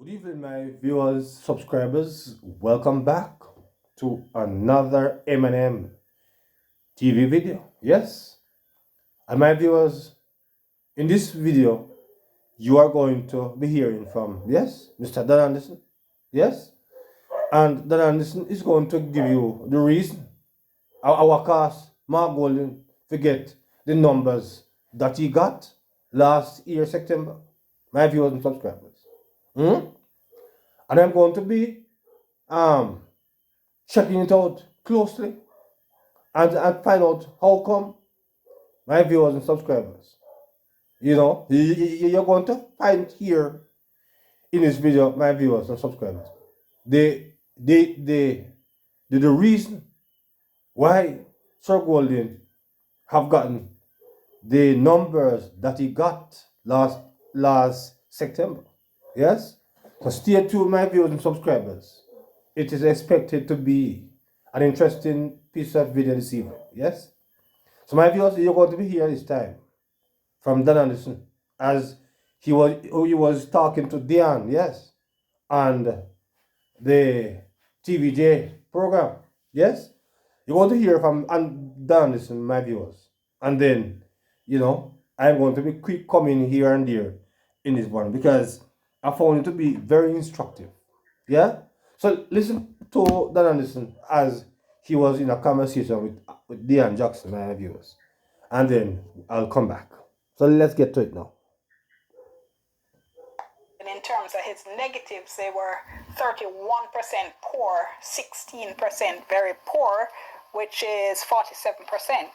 Good evening, my viewers, subscribers. Welcome back to another M&M TV video. Yes, and my viewers, in this video, you are going to be hearing from, yes, Mr. Dan Anderson. Yes, and Dan Anderson is going to give you the reason our cast, Mark Golding, forget the numbers that he got last year, September. My viewers and subscribers. And I'm going to be um checking it out closely and find out how come my viewers and subscribers. You're going to find here in this video, my viewers and subscribers, the reason why Sir Golding have gotten the numbers that he got last September. Yes? So stay tuned, my viewers and subscribers. It is expected to be an interesting piece of video this evening. Yes? So my viewers, you're going to be here this time from Dan Anderson as he was talking to Diane, yes, and the TVJ program. Yes? You're going to hear from Dan Anderson, my viewers. And then, I'm going to be quick coming here and there in this one because I found it to be very instructive. Yeah? So listen to Dan Anderson as he was in a conversation with Diane Jackson, my viewers. And then I'll come back. So let's get to it now. And in terms of his negatives, they were 31% poor, 16% very poor, which is 47%.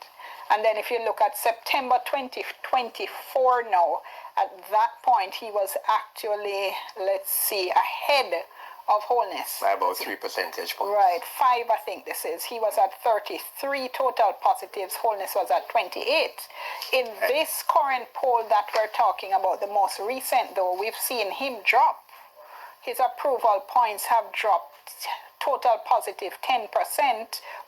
And then if you look at September 2024 now, at that point he was actually, let's see, ahead of wholeness. By about 3 percentage points. Right, 5 I think this is. He was at 33 total positives, wholeness was at 28. In this current poll that we're talking about, the most recent though, we've seen him drop. His approval points have dropped, total positive 10%,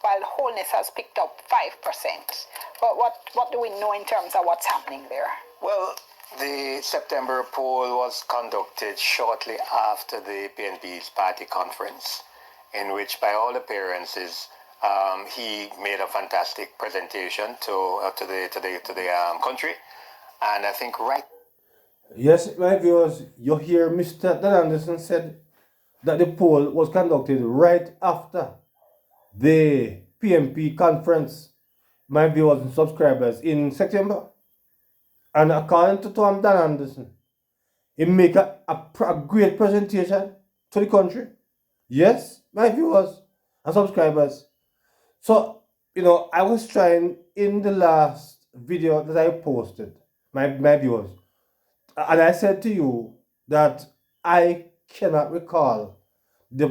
while wholeness has picked up 5%. But what do we know in terms of what's happening there? Well, the September poll was conducted shortly after the PNP's party conference, in which, by all appearances, he made a fantastic presentation to the country, and I think Yes, my viewers, you hear Mr. Dan Anderson said that the poll was conducted right after the PNP conference, my viewers and subscribers, in September. And according to Tom Dan Anderson, he make a great presentation to the country. Yes, my viewers and subscribers. So, I was trying in the last video that I posted, my viewers, and I said to you that I cannot recall the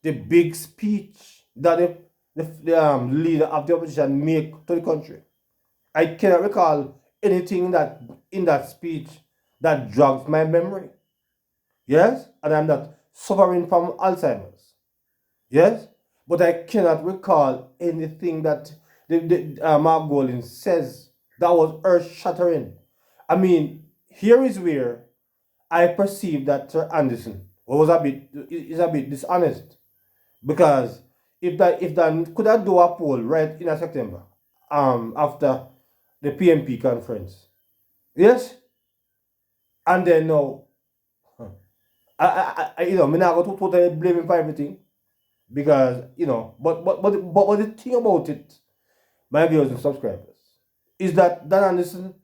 big speech that the leader of the opposition make to the country. I cannot recall anything that in that speech that jogs my memory. Yes, and I'm not suffering from Alzheimer's. Yes, but I cannot recall anything that Mark Golding says that was earth-shattering. I mean, here is where I perceive that Sir Anderson is a bit dishonest, because if that could have do a poll right in September, after the PNP conference, yes, and then now, I not going to totally blame him for everything, because but the thing about it, my viewers and subscribers, is that Dan Anderson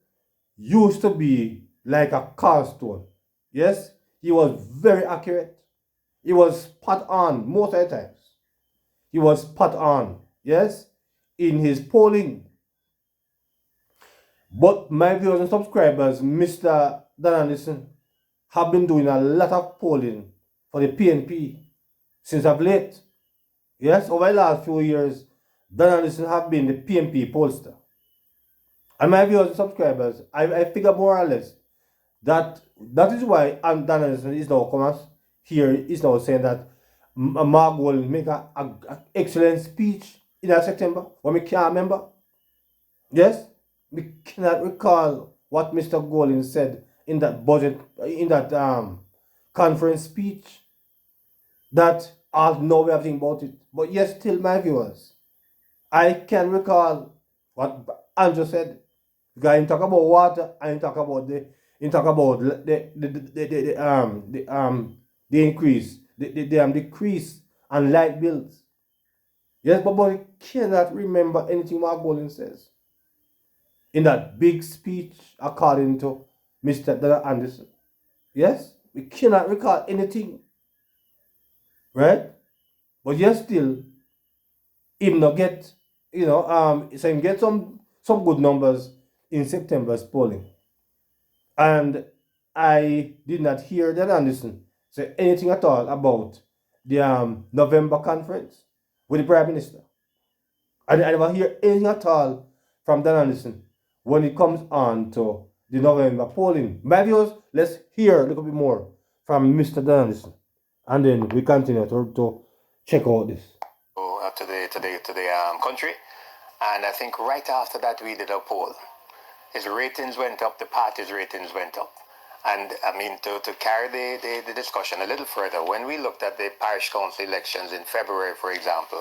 used to be like a cornerstone. Yes, he was very accurate. He was spot on most of the times. He was spot on, yes, in his polling. But my viewers and subscribers, Mr. Dan Anderson, have been doing a lot of polling for the PNP since of late. Yes, over the last few years, Dan Anderson have been the PNP pollster. And my viewers and subscribers, I figure more or less that is why Dan Anderson is now coming here, is now saying that Mark will make an excellent speech in September, when we can't remember. Yes, we cannot recall what Mr. Golding said in that budget, in that conference speech that I know everything about it. But yes, still, my viewers, I can recall what Andrew said. Because he talk about water and he talk about the increase, the decrease and light bills. Yes, but we cannot remember anything Mark Golding says in that big speech according to Mr. Donald Anderson. Yes, we cannot recall anything, right? But yes, still, him not get, so him get some good numbers in September's polling. And I did not hear Dan Anderson say anything at all about the November conference with the Prime Minister. I never hear anything at all from Dan Anderson when it comes on to the November polling. My viewers, let's hear a little bit more from Mr. Dan Anderson. And then we continue to check out this. To the country. And I think right after that we did a poll. His ratings went up, the party's ratings went up. And I mean, to carry the discussion a little further, when we looked at the parish council elections in February, for example,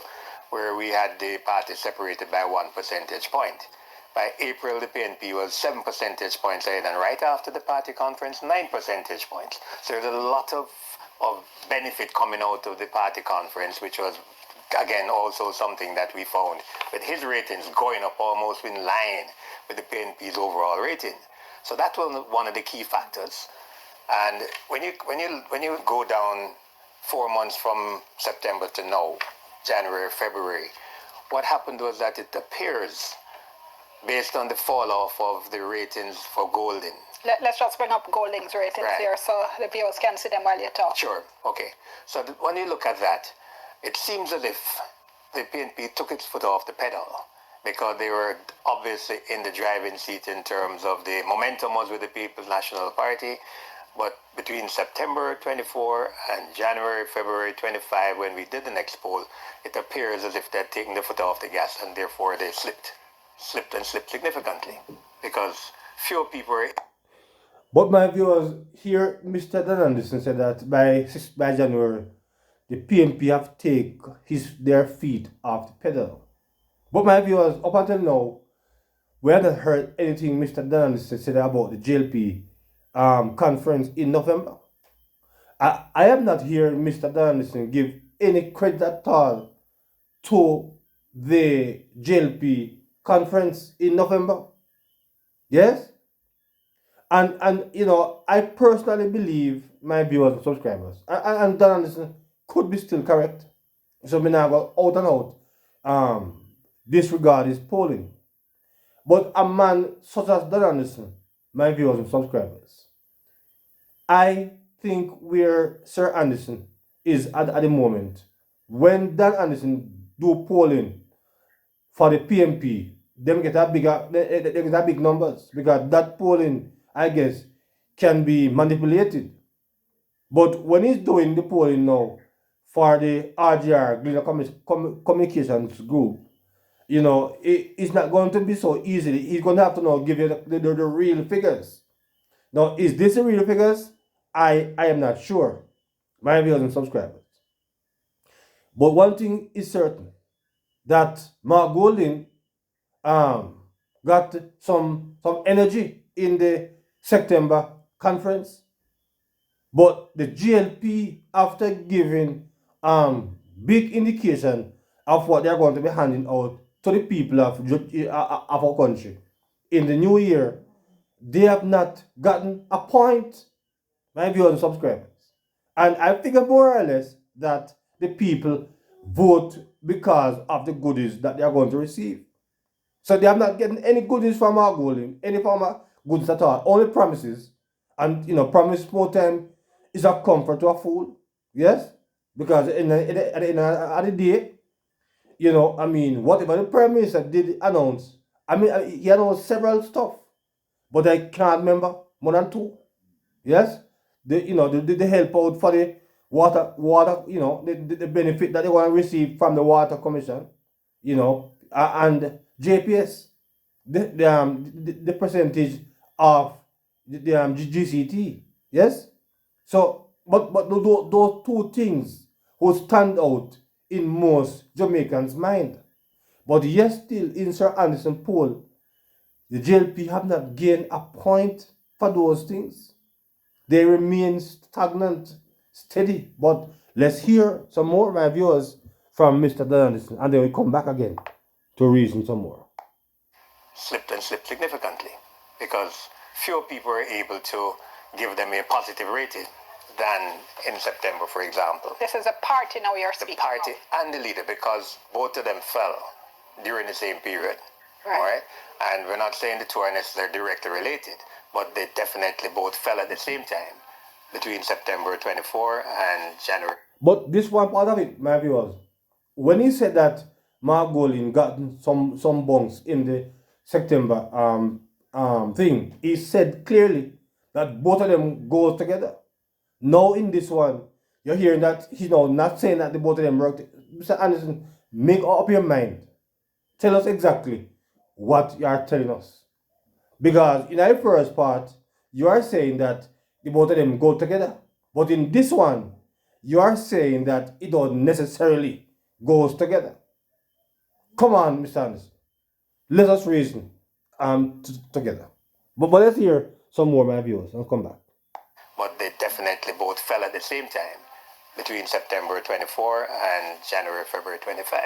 where we had the party separated by 1 percentage point. By April, the PNP was 7 percentage points ahead, and right after the party conference, 9 percentage points. So there's a lot of benefit coming out of the party conference, which was, again, also something that we found with his ratings going up almost in line with the PNP's overall rating. So that was one of the key factors. And when you go down 4 months from September to now, January, February, what happened was that it appears, based on the fall off of the ratings for Golding. Let's just bring up Golding's ratings here so the viewers can see them while you talk. Sure, okay. So when you look at that, it seems as if the PNP took its foot off the pedal because they were obviously in the driving seat in terms of the momentum was with the People's National Party. But between September 24 and January, February 25, when we did the next poll, it appears as if they're taking the foot off the gas, and therefore they slipped significantly because fewer people were. But my viewers, here Mr. Dan Anderson said that by January, the PNP have take their feet off the pedal. But my viewers, up until now, we haven't heard anything Mr. Dan Anderson said about the JLP conference in November. I have not heard Mr. Dan Anderson give any credit at all to the JLP conference in November. Yes? And I personally believe my viewers and subscribers, and Dan Anderson could be still correct. So me now go out and out disregard his polling. But a man such as Dan Anderson, my viewers and subscribers, I think where Sir Anderson is at the moment, when Dan Anderson do polling for the PNP, them get a big numbers because that polling, I guess, can be manipulated. But when he's doing the polling now for the RGR, Communications Group, it's not going to be so easy. He's going to have to now give you the real figures. Now, is this the real figures? I am not sure, my viewers and subscribers. But one thing is certain, that Mark Golding got some energy in the September conference. But the JLP, after giving big indication of what they're going to be handing out to the people of our country in the new year, they have not gotten a point, my viewers and subscribers. And I figure more or less that the people vote because of the goodies that they are going to receive. So they are not getting any goodies from our Golding, any form of goods at all, only promises. And promise more time is a comfort to a fool. Yes? Because at the end of the day, whatever the Prime Minister did announce, he announced several stuff, but I can't remember more than two. Yes? The help out for the water, the benefit that they want to receive from the Water Commission, and JPS, the percentage of the GCT. Yes? So But those two things will stand out in most Jamaicans' mind. But yet still in Sir Anderson poll, the JLP have not gained a point for those things. They remain stagnant, steady. But let's hear some more of my viewers from Mr. Anderson, and then we come back again to reason some more. Slipped significantly because fewer people were able to give them a positive rating than in September, for example. This is a party now you're speaking The party of. and the leader, because both of them fell during the same period. Right. All right? And we're not saying the two are necessarily directly related, but they definitely both fell at the same time between September 24 and January. But this one part of it, my viewers, when he said that Mark Golding got some bunks in the September thing, he said clearly that both of them go together. Now in this one, you're hearing that he's now not saying that the both of them work. Mr. Anderson, make up your mind. Tell us exactly what you are telling us. Because in the first part, you are saying that the both of them go together. But in this one, you are saying that it don't necessarily goes together. Come on, Mr. Anderson. Let us reason together. But let's hear some more of my viewers and come back. But they definitely both fell at the same time between September 24 and January, February 25.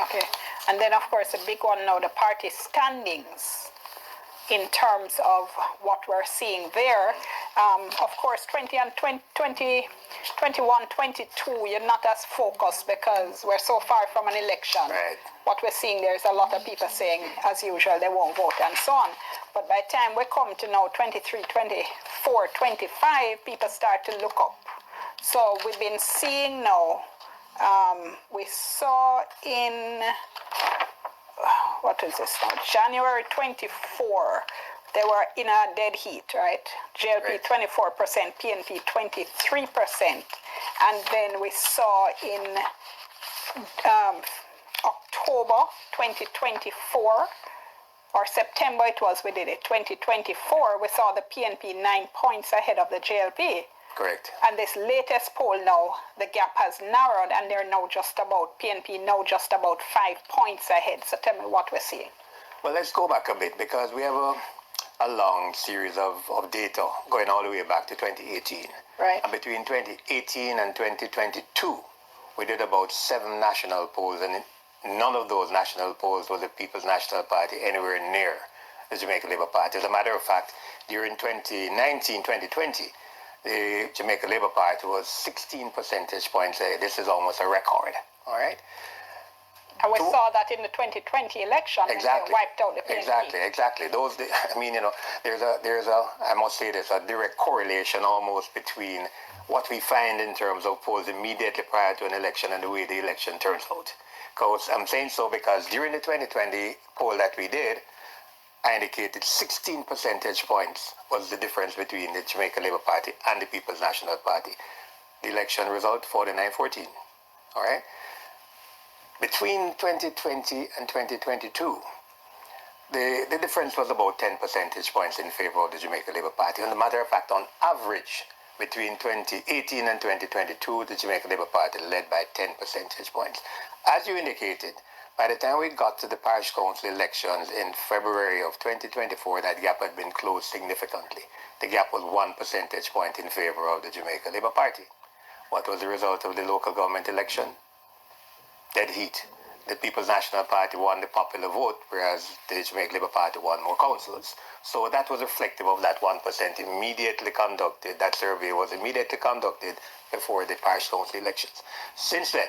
Okay. And then, of course, the big one now, the party standings in terms of what we're seeing there. Of course, 20 and 21, 22, you're not as focused because we're so far from an election. Right. What we're seeing there is a lot of people saying, as usual, they won't vote and so on. But by the time we come to now 23, 24, 25, people start to look up. So we've been seeing now, we saw in, what is this now? January 24, they were in a dead heat, right? JLP 24%, PNP 23%. And then we saw in October 2024, or September it was, we did it, 2024, we saw the PNP 9 points ahead of the JLP. Correct. And this latest poll now, the gap has narrowed and they're now just about, PNP now just about 5 points ahead. So tell me what we're seeing. Well, let's go back a bit because we have a long series of data going all the way back to 2018. Right. And between 2018 and 2022, we did about 7 national polls, and none of those national polls was the People's National Party anywhere near the Jamaica Labour Party. As a matter of fact, during 2019, 2020, the Jamaica Labour Party was 16 percentage points ahead. This is almost a record, all right? And we saw that in the 2020 election. Exactly. They wiped out the PNP. Exactly. Those, I mean, you know, there's a, I must say this, a direct correlation almost between what we find in terms of polls immediately prior to an election and the way the election turns out. Because I'm saying so because during the 2020 poll that we did, I indicated 16 percentage points was the difference between the Jamaica Labour Party and the People's National Party. The election result, 49-14, all right? Between 2020 and 2022, the difference was about 10 percentage points in favor of the Jamaica Labour Party. And as a matter of fact, on average, between 2018 and 2022, the Jamaica Labour Party led by 10 percentage points. As you indicated, by the time we got to the parish council elections in February of 2024, that gap had been closed significantly. The gap was 1 percentage point in favor of the Jamaica Labour Party. What was the result of the local government election? Dead heat. The People's National Party won the popular vote, whereas the Jamaica Labour Party won more councils. So that was reflective of that 1% immediately conducted. That survey was immediately conducted before the parish council elections. Since then,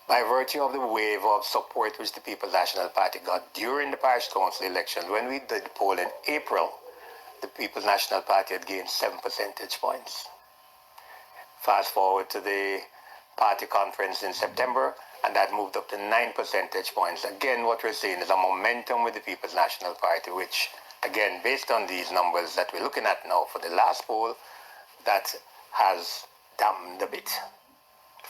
by virtue of the wave of support which the People's National Party got during the parish council elections, when we did the poll in April, the People's National Party had gained 7 percentage points. Fast forward to the party conference in September, and that moved up to 9 percentage points. Again, what we're seeing is a momentum with the People's National Party, which, again, based on these numbers that we're looking at now for the last poll, that has dampened a bit.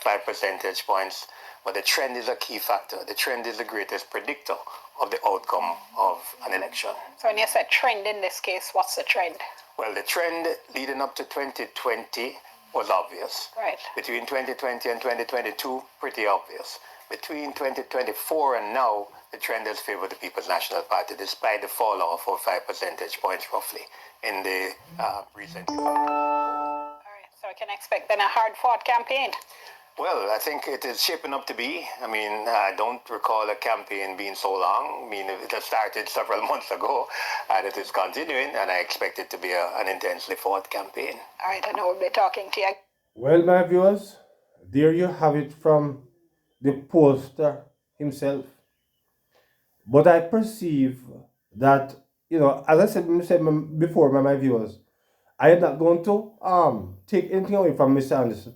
5 percentage points, but the trend is a key factor. The trend is the greatest predictor of the outcome of an election. So when you said trend in this case, what's the trend? Well, the trend leading up to 2020 was obvious. Right. Between 2020 and 2022, pretty obvious. Between 2024 and now, the trend has favored the People's National Party, despite the fall off of 5 percentage points roughly in the recent. All right. So I can expect then a hard-fought campaign. Well, I think it is shaping up to be. I mean, I don't recall a campaign being so long. I mean, it has started several months ago, and it is continuing, and I expect it to be an intensely fought campaign. All right, I know we'll be talking to you. Well, my viewers, there you have it from the pollster himself. But I perceive that, as I said before, my viewers, I am not going to take anything away from Mr. Anderson,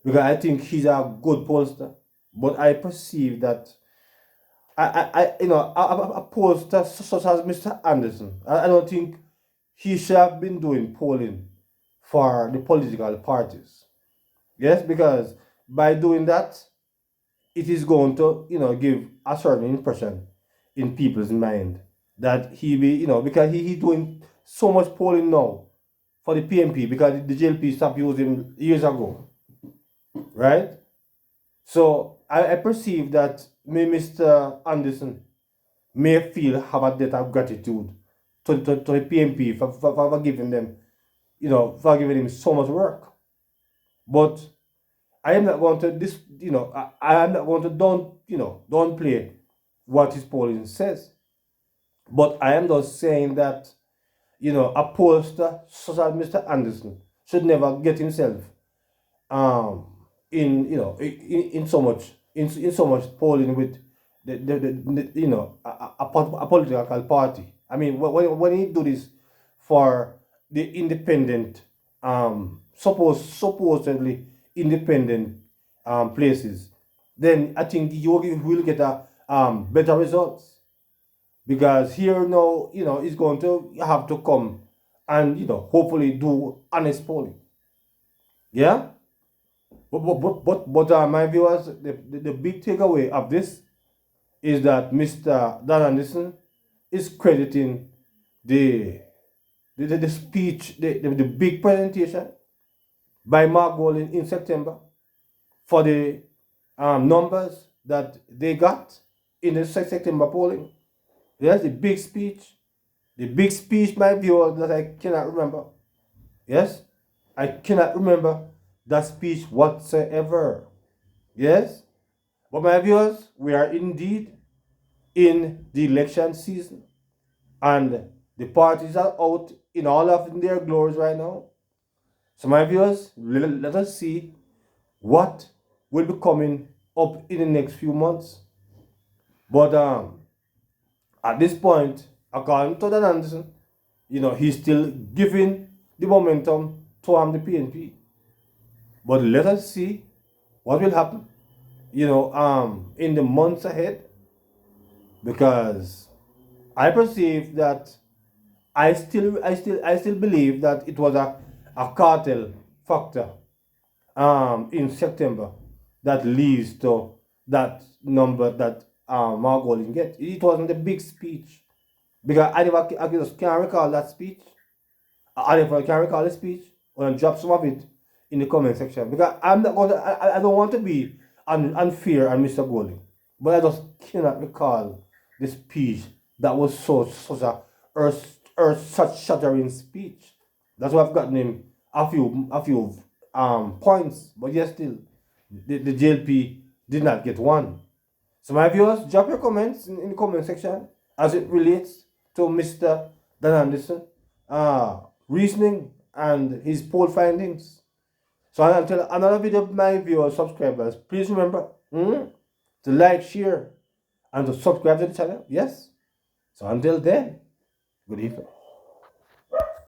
because I think he's a good pollster. But I perceive that a pollster such as Mr. Anderson, I don't think he should have been doing polling for the political parties. Yes, because by doing that, it is going to, give a certain impression in people's mind that he be, because he doing so much polling now for the PNP because the JLP stopped using years ago, right? So I perceive that Mr. Anderson may have a debt of gratitude to the PNP for giving them, for giving him so much work. But I am not going to I am not going to downplay what his polling says. But I am just saying that, a pollster such as Mr. Anderson should never get himself in so much polling with a political party. I mean, when he do this for the independent, supposedly independent places, then I think you will get a better results. Because here now, he's going to have to come and hopefully do honest polling. Yeah. But my viewers, the big takeaway of this is that Mr. Dan Anderson is crediting the speech, the big presentation by Mark Golding in September for the numbers that they got in the September polling. Yes, the big speech, my viewers, that I cannot remember. Yes, I cannot remember that speech whatsoever. Yes, but my viewers, we are indeed in the election season, and the parties are out in all of their glories right now. So my viewers, let us see what will be coming up in the next few months. But at this point, according to Dan Anderson, he's still giving the momentum to the PNP. But let us see what will happen, in the months ahead, because I perceive that I still believe that it was a cartel factor in September that leads to that number that Mark Golding get. It wasn't a big speech, because I just can't recall that speech. I never can recall the speech, or drop some of it in the comment section, because I'm not going to. I don't want to be unfair on Mr. Golding, but I just cannot recall the speech that was such a earth shattering speech. That's why I've gotten him a few points, but yet still the JLP did not get one. So my viewers, drop your comments in the comment section as it relates to Mr. Dan Anderson reasoning and his poll findings. So until another video, my viewers, subscribers, please remember to like, share, and to subscribe to the channel. Yes. So until then, good evening.